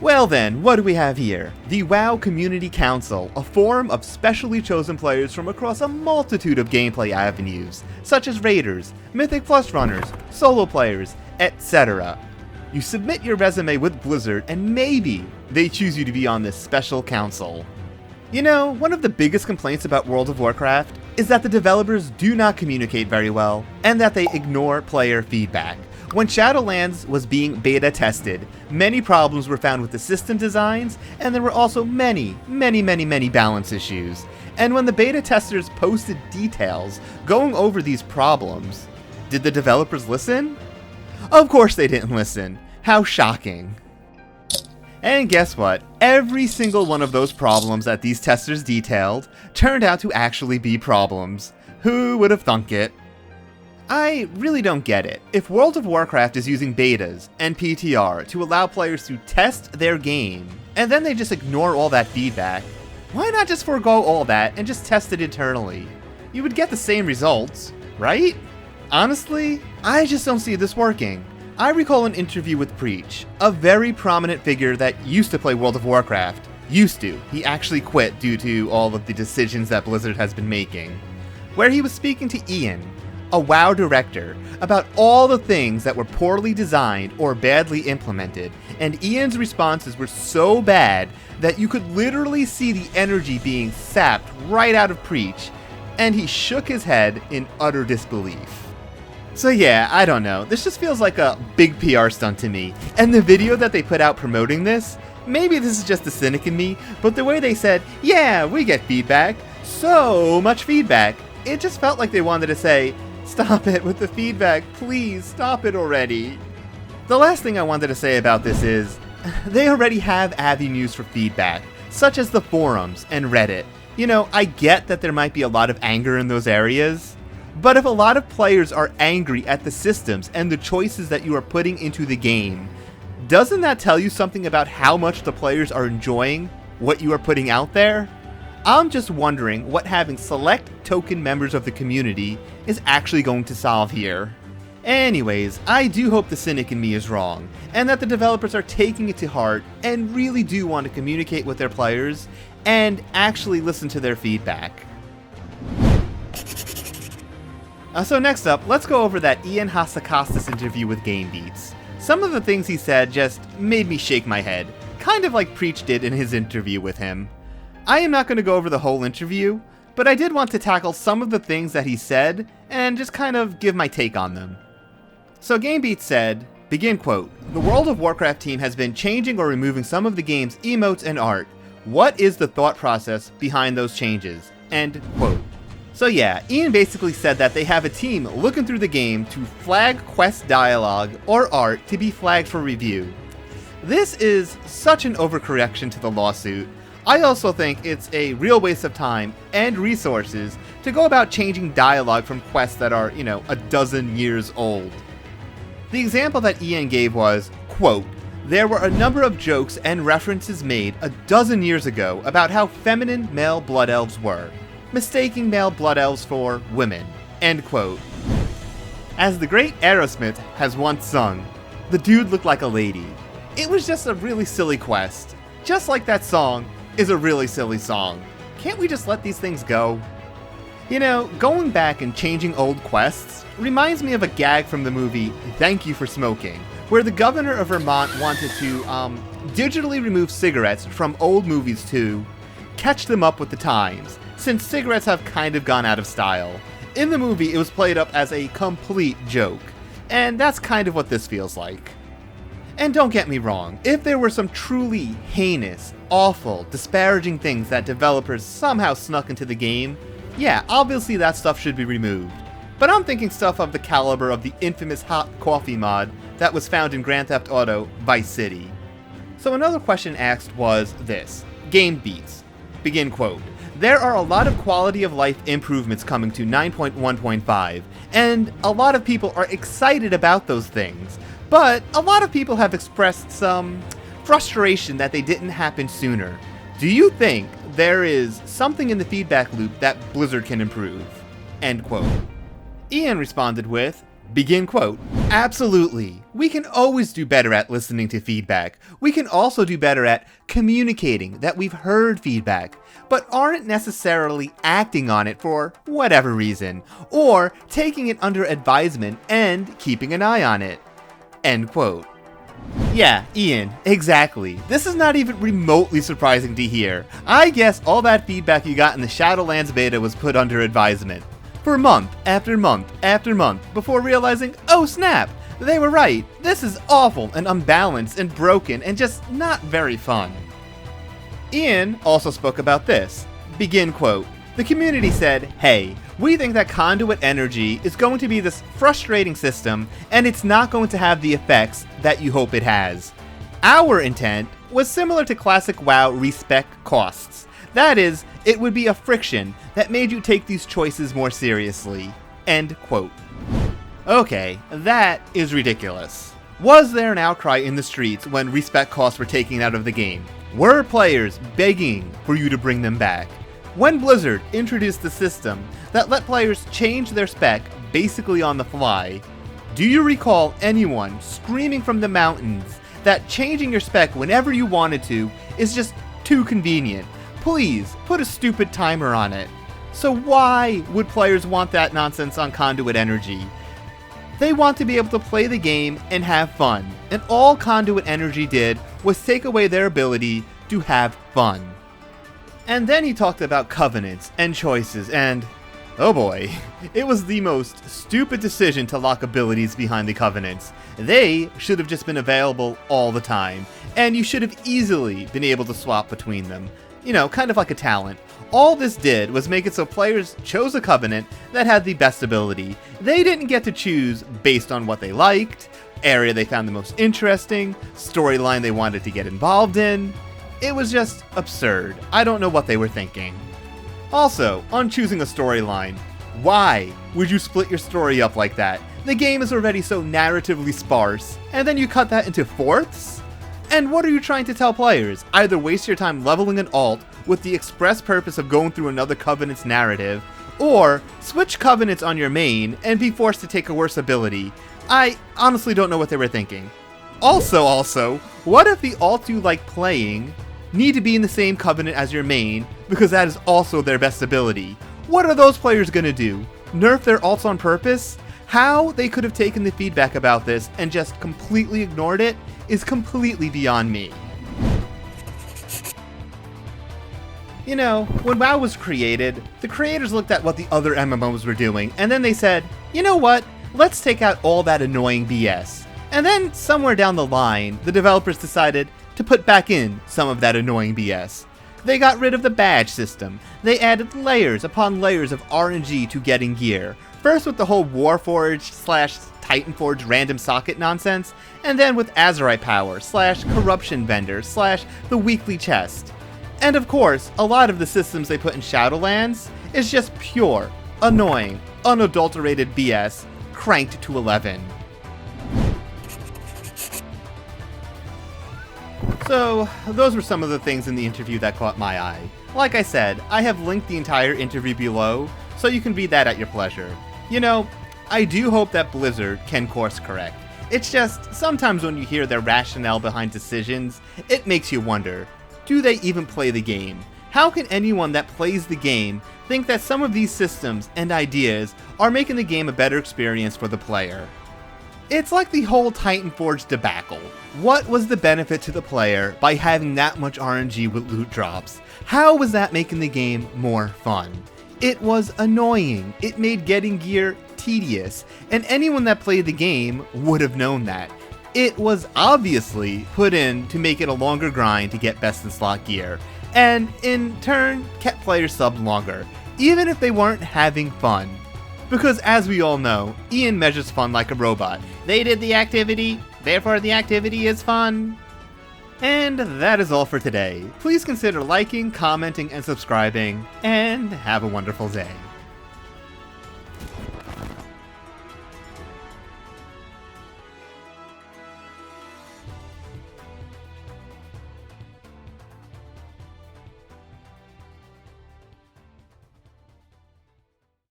Well then, what do we have here? The WoW Community Council, a forum of specially chosen players from across a multitude of gameplay avenues, such as raiders, Mythic Plus runners, solo players, etc. You submit your resume with Blizzard and maybe they choose you to be on this special council. You know, one of the biggest complaints about World of Warcraft is that the developers do not communicate very well and that they ignore player feedback. When Shadowlands was being beta tested, many problems were found with the system designs, and there were also many balance issues. And when the beta testers posted details going over these problems, did the developers listen? Of course they didn't listen. How shocking. And guess what? Every single one of those problems that these testers detailed turned out to actually be problems. Who would have thunk it? I really don't get it. If World of Warcraft is using betas and PTR to allow players to test their game, and then they just ignore all that feedback, why not just forego all that and just test it internally? You would get the same results, right? Honestly, I just don't see this working. I recall an interview with Preach, a very prominent figure that used to play World of Warcraft. Used to. He actually quit due to all of the decisions that Blizzard has been making. Where he was speaking to Ian, a WoW director, about all the things that were poorly designed or badly implemented, and Ian's responses were so bad that you could literally see the energy being sapped right out of Preach, and he shook his head in utter disbelief. So yeah, I don't know, this just feels like a big PR stunt to me, and the video that they put out promoting this, maybe this is just the cynic in me, but the way they said, yeah, we get feedback, so much feedback, it just felt like they wanted to say, stop it with the feedback, please stop it already. The last thing I wanted to say about this is, they already have avenues for feedback, such as the forums and Reddit. You know, I get that there might be a lot of anger in those areas, but if a lot of players are angry at the systems and the choices that you are putting into the game, doesn't that tell you something about how much the players are enjoying what you are putting out there? I'm just wondering what having select token members of the community is actually going to solve here. Anyways, I do hope the cynic in me is wrong, and that the developers are taking it to heart and really do want to communicate with their players and actually listen to their feedback. So next up, let's go over that Ian Hassakostas interview with GameBeats. Some of the things he said just made me shake my head, kind of like Preach did in his interview with him. I am not going to go over the whole interview, but I did want to tackle some of the things that he said and just kind of give my take on them. So GameBeats said, begin quote, "The World of Warcraft team has been changing or removing some of the game's emotes and art. What is the thought process behind those changes?" End quote. So yeah, Ian basically said that they have a team looking through the game to flag quest dialogue or art to be flagged for review. This is such an overcorrection to the lawsuit. I also think it's a real waste of time and resources to go about changing dialogue from quests that are, a dozen years old. The example that Ian gave was, quote, "There were a number of jokes and references made a dozen years ago about how feminine male blood elves were, mistaking male blood elves for women," end quote. As the great Aerosmith has once sung, the dude looked like a lady. It was just a really silly quest. Just like that song is a really silly song. Can't we just let these things go? Going back and changing old quests reminds me of a gag from the movie Thank You for Smoking, where the governor of Vermont wanted to digitally remove cigarettes from old movies to catch them up with the times, since cigarettes have kind of gone out of style. In the movie, it was played up as a complete joke, and that's kind of what this feels like. And don't get me wrong, if there were some truly heinous, awful, disparaging things that developers somehow snuck into the game, yeah, obviously that stuff should be removed. But I'm thinking stuff of the caliber of the infamous hot coffee mod that was found in Grand Theft Auto Vice City. So another question asked was this, GameBeats, begin quote, "There are a lot of quality of life improvements coming to 9.1.5, and a lot of people are excited about those things. But a lot of people have expressed some frustration that they didn't happen sooner. Do you think there is something in the feedback loop that Blizzard can improve?" End quote. Ian responded with, Begin quote. Absolutely. We can always do better at listening to feedback. We can also do better at communicating that we've heard feedback, but aren't necessarily acting on it for whatever reason, or taking it under advisement and keeping an eye on it. End quote. Yeah, Ian, exactly. This is not even remotely surprising to hear. I guess all that feedback you got in the Shadowlands beta was put under advisement. For month after month after month, before realizing, oh snap, they were right, this is awful and unbalanced and broken and just not very fun. Ian also spoke about this. Begin quote. The community said, hey, we think that conduit energy is going to be this frustrating system and it's not going to have the effects that you hope it has. Our intent was similar to classic WoW respec costs. That is, it would be a friction that made you take these choices more seriously. End quote. Okay, that is ridiculous. Was there an outcry in the streets when respec costs were taken out of the game? Were players begging for you to bring them back? When Blizzard introduced the system that let players change their spec basically on the fly, do you recall anyone screaming from the mountains that changing your spec whenever you wanted to is just too convenient? Please, put a stupid timer on it. So why would players want that nonsense on Conduit Energy? They want to be able to play the game and have fun, and all Conduit Energy did was take away their ability to have fun. And then he talked about covenants and choices and, oh boy, it was the most stupid decision to lock abilities behind the covenants. They should have just been available all the time, and you should have easily been able to swap between them. You know, kind of like a talent. All this did was make it so players chose a covenant that had the best ability. They didn't get to choose based on what they liked, area they found the most interesting, storyline they wanted to get involved in. It was just absurd. I don't know what they were thinking. Also, on choosing a storyline, why would you split your story up like that? The game is already so narratively sparse, and then you cut that into fourths? And what are you trying to tell players? Either waste your time leveling an alt with the express purpose of going through another Covenant's narrative, or switch Covenants on your main and be forced to take a worse ability. I honestly don't know what they were thinking. Also, what if the alts you like playing need to be in the same Covenant as your main, because that is also their best ability? What are those players gonna do? Nerf their alts on purpose? How they could have taken the feedback about this and just completely ignored it is completely beyond me. You know, when WoW was created, the creators looked at what the other MMOs were doing, and then they said, you know what, let's take out all that annoying BS. And then, somewhere down the line, the developers decided to put back in some of that annoying BS. They got rid of the badge system. They added layers upon layers of RNG to getting gear. First with the whole Warforged/Titanforge random socket nonsense, and then with Azerite power/corruption vendor/the weekly chest. And of course, a lot of the systems they put in Shadowlands is just pure, annoying, unadulterated BS cranked to 11. So, those were some of the things in the interview that caught my eye. Like I said, I have linked the entire interview below, so you can read that at your pleasure. You know, I do hope that Blizzard can course correct. It's just, sometimes when you hear their rationale behind decisions, it makes you wonder, do they even play the game? How can anyone that plays the game think that some of these systems and ideas are making the game a better experience for the player? It's like the whole Titanforge debacle. What was the benefit to the player by having that much RNG with loot drops? How was that making the game more fun? It was annoying. It made getting gear tedious, and anyone that played the game would have known that. It was obviously put in to make it a longer grind to get best in slot gear, and in turn kept players subbed longer, even if they weren't having fun. Because as we all know, Ian measures fun like a robot. They did the activity, therefore the activity is fun. And that is all for today. Please consider liking, commenting, and subscribing, and have a wonderful day.